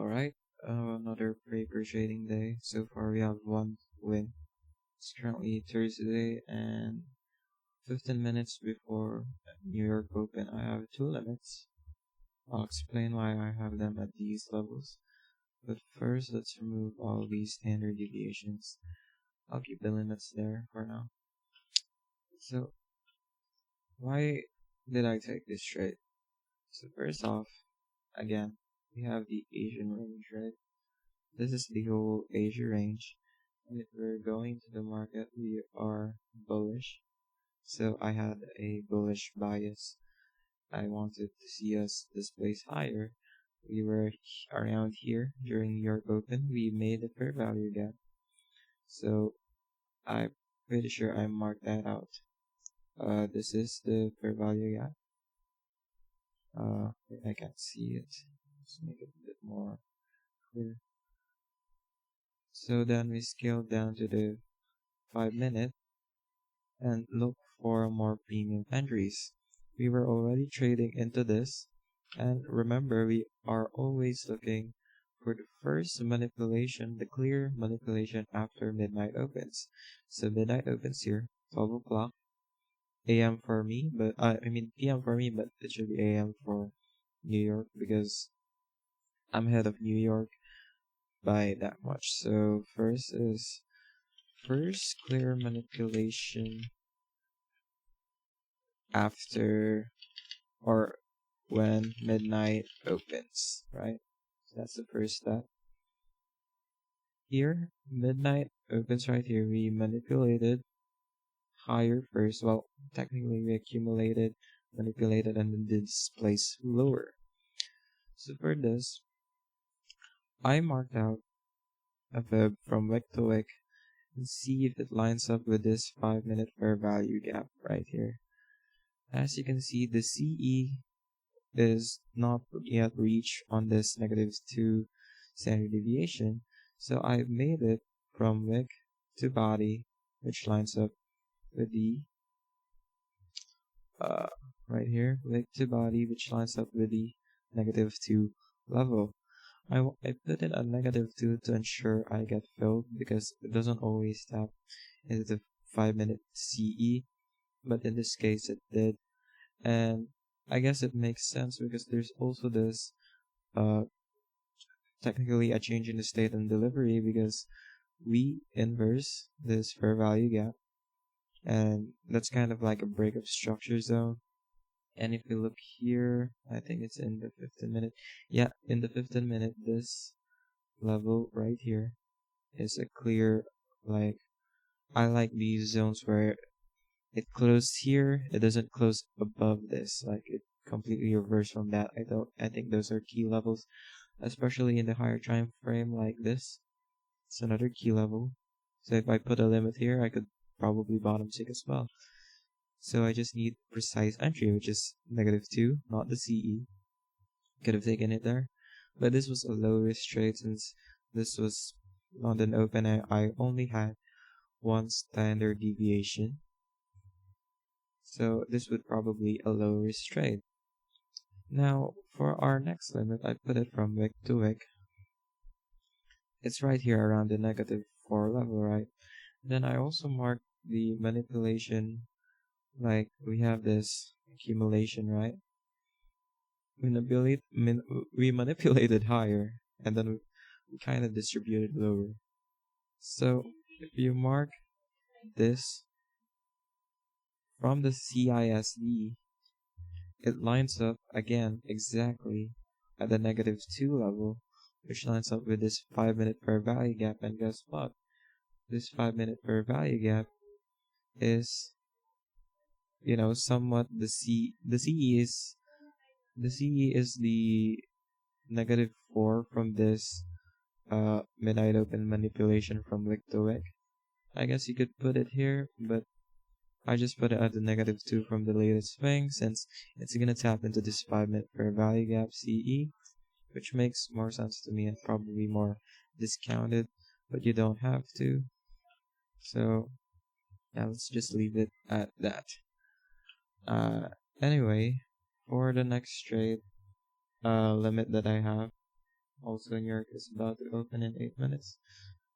Alright, another paper trading day. So far we have one win. It's currently Thursday and 15 minutes before New York Open. I have two limits. I'll explain why I have them at these levels. But first, let's remove all these standard deviations. I'll keep the limits there for now. So, why did I take this trade? So first off, again, we have the Asian range, right? This is the whole Asia range. And if we're going to the market, we are bullish. So I had a bullish bias. I wanted to see us displace higher. We were around here during New York Open. We made a fair value gap. So I'm pretty sure I marked that out. This is the fair value gap. I can't see it. Let's make it a bit more clear. So then we scaled down to the 5-minute and look for more premium entries. We were already trading into this, and remember, we are always looking for the first manipulation, the clear manipulation after midnight opens. So midnight opens here, 12 o'clock a.m. for me, but I mean p.m. for me, but it should be a.m. for New York because I'm ahead of New York by that much. So first clear manipulation after or when midnight opens, right? So that's the first step. Here, midnight opens right here. We manipulated higher first. Well, technically we accumulated, manipulated, and then did displace lower. So for this, I marked out a fib from wick to wick and see if it lines up with this 5-minute fair value gap right here. As you can see, the CE is not yet reached on this -2 standard deviation. So I made it from wick to body, which lines up with the right here, wick to body, which lines up with the -2 level. I put in a -2 to ensure I get filled because it doesn't always tap into the 5-minute CE, but in this case it did. And I guess it makes sense because there's also this technically a change in the state and delivery because we inverse this fair value gap, and that's kind of like a break of structure zone. And if you look here, I think it's in the 15-minute. Yeah, in the 15-minute, this level right here is a clear, like, I like these zones where it closed here, it doesn't close above this, like it completely reversed from that. I think those are key levels, especially in the higher time frame like this. It's another key level. So if I put a limit here, I could probably bottom tick as well. So I just need precise entry, which is -2, not the CE. Could have taken it there. But this was a low risk trade since this was London Open. I only had one standard deviation. So this would probably a low risk trade. Now for our next limit, I put it from wick to wick. It's right here around the -4 level, right? Then I also marked the manipulation, like we have this accumulation, right? We manipulated higher, and then we kind of distributed lower. So if you mark this from the CISD, it lines up again exactly at the -2 level, which lines up with this 5-minute fair value gap. And guess what? This 5-minute fair value gap is, somewhat the CE is the -4 from this midnight open manipulation from wick to wick. I guess you could put it here, but I just put it at the -2 from the latest swing since it's gonna tap into this 5-minute fair value gap CE, which makes more sense to me and probably more discounted, but you don't have to. So yeah, let's just leave it at that. Anyway, for the next trade limit that I have, Also, New York is about to open in 8 minutes.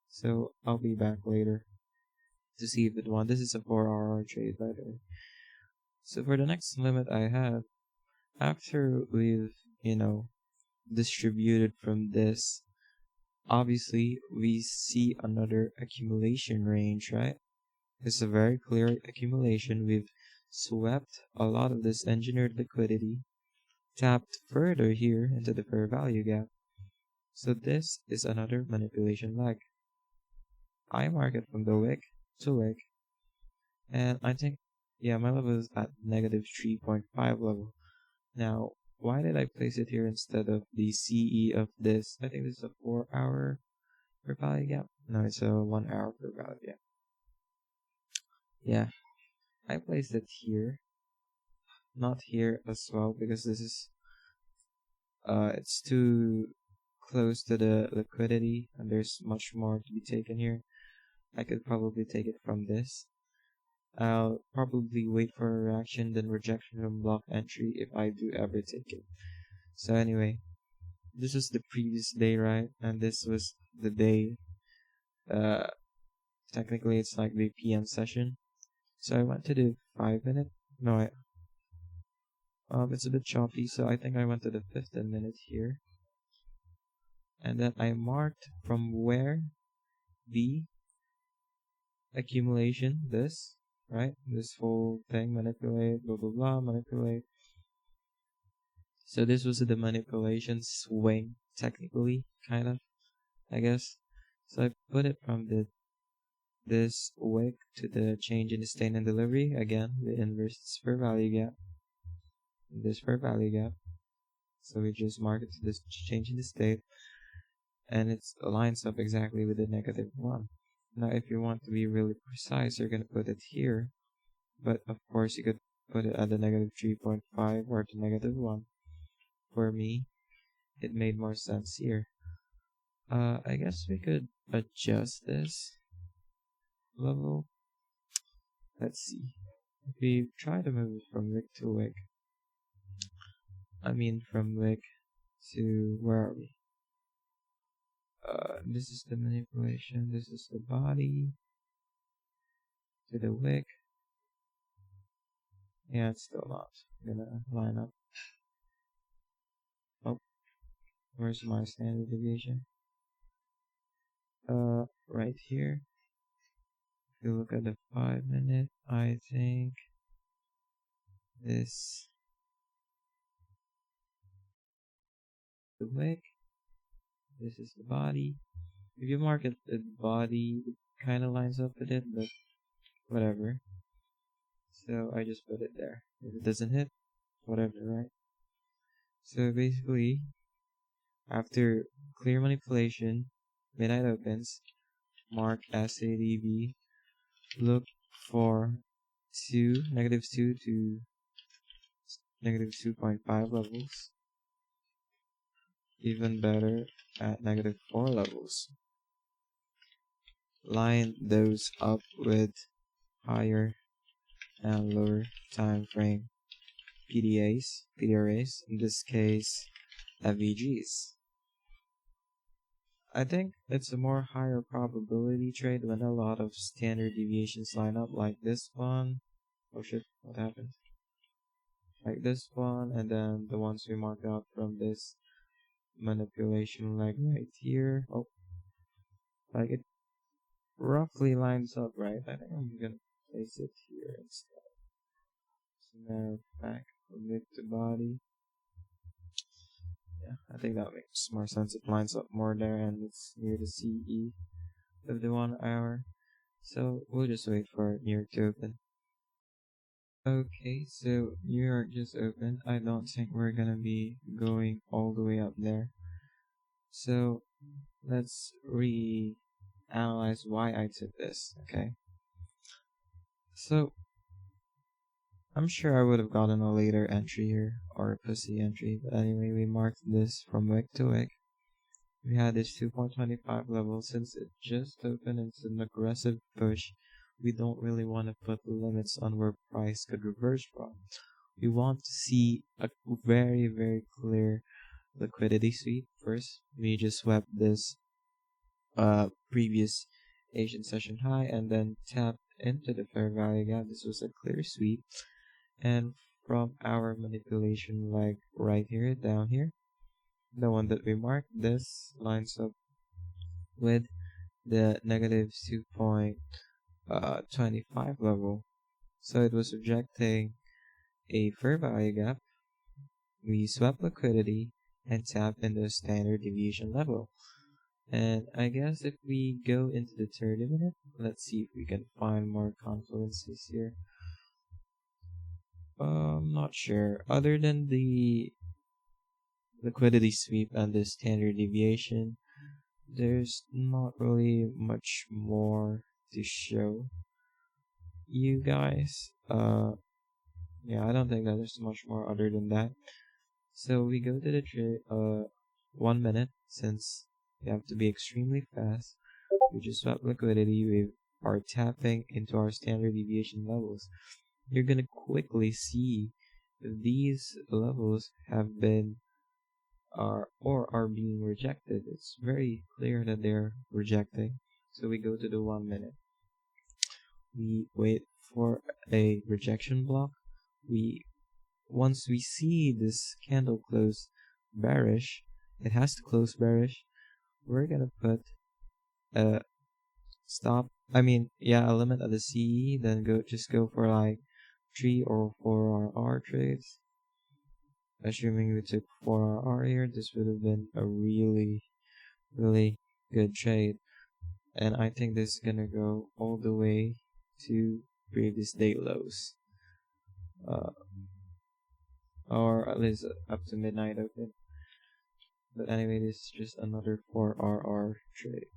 So I'll be back later to see if it won. This is a 4-hour trade, by the way. So for the next limit I have, after we've, distributed from this, obviously we see another accumulation range, right? It's a very clear accumulation. We've swept a lot of this engineered liquidity, tapped further here into the fair value gap. So this is another manipulation leg. I mark it from the wick to wick, and I think, yeah, my level is at negative 3.5 level. Now, why did I place it here instead of the CE of this? I think this is a 4-hour per value gap. No, it's a 1-hour per value gap. Yeah, I placed it here, not here as well, because this is it's too close to the liquidity, and there's much more to be taken here. I could probably take it from this. I'll probably wait for a reaction, then rejection from block entry if I do ever take it. So anyway, this was the previous day, right? And this was the day, technically it's like the PM session. So I went to the 5-minute, no, it's a bit choppy, so I think I went to the 15 minute here. And then I marked from where the accumulation, this, right? This whole thing, manipulate, blah blah blah, manipulate. So this was the manipulation swing, technically, kind of, I guess. So I put it from this wick to the change in the state and delivery. Again, the inverse fair value gap. This fair value gap. So we just mark it to this change in the state, and it lines up exactly with the -1. Now, if you want to be really precise, you're gonna put it here, but of course you could put it at the -3.5 or the -1. For me, it made more sense here. I guess we could adjust this level. Let's see. If we try to move it from wick to wick, from wick to, where are we? This is the manipulation, this is the body, to the wick. Yeah, it's still not gonna line up. Oh, where's my standard deviation? Right here. If you look at the 5-minute, I think this, the wick, this is the body. If you mark it, the body, it kind of lines up with it, but whatever. So I just put it there. If it doesn't hit, whatever, right? So basically, after clear manipulation, midnight opens, mark stdv, look for -2 to -2.5 levels. Even better, at -4 levels. Line those up with higher and lower time frame PDRAs, in this case FVGs. I think it's a more higher probability trade when a lot of standard deviations line up, like this one. Oh shit, what happened? Like this one, and then the ones we marked out from this manipulation leg right here. Oh, like it roughly lines up, right? I think I'm gonna place it here instead. So now back from mid to body. Yeah, I think that makes more sense. It lines up more there, and it's near the CE of the 1 hour. So we'll just wait for New York to open. Okay, so New York just opened. I don't think we're gonna be going all the way up there. So let's reanalyze why I took this, okay? So I'm sure I would have gotten a later entry here, or a pussy entry, but anyway, we marked this from wick to wick. We had this 2.25 level. Since it just opened, it's an aggressive push. We don't really want to put limits on where price could reverse from. We want to see a very, very clear liquidity sweep first. We just swept this previous Asian session high and then tapped into the fair value gap. This was a clear sweep, and from our manipulation, like right here, down here, the one that we marked, this lines up with the negative 2.25 level. So it was rejecting a fair value gap. We swept liquidity and tapped into the standard deviation level. And I guess if we go into the 30 minute, let's see if we can find more confluences here. I'm not sure. Other than the liquidity sweep and the standard deviation, there's not really much more to show you guys. Yeah, I don't think that there's much more other than that. So we go to the 1 minute, since we have to be extremely fast. We just swap liquidity. We are tapping into our standard deviation levels. You're gonna quickly see if these levels have been are being rejected. It's very clear that they're rejecting. So we go to the 1 minute. We wait for a rejection block. Once we see this candle close bearish, it has to close bearish. We're gonna put a a limit at the CE, then just go for like 3 or 4 RR trades. Assuming we took 4 RR here, this would have been a really, really good trade. And I think this is gonna go all the way to previous day lows. Or at least up to midnight open. But anyway, this is just another 4 RR trade.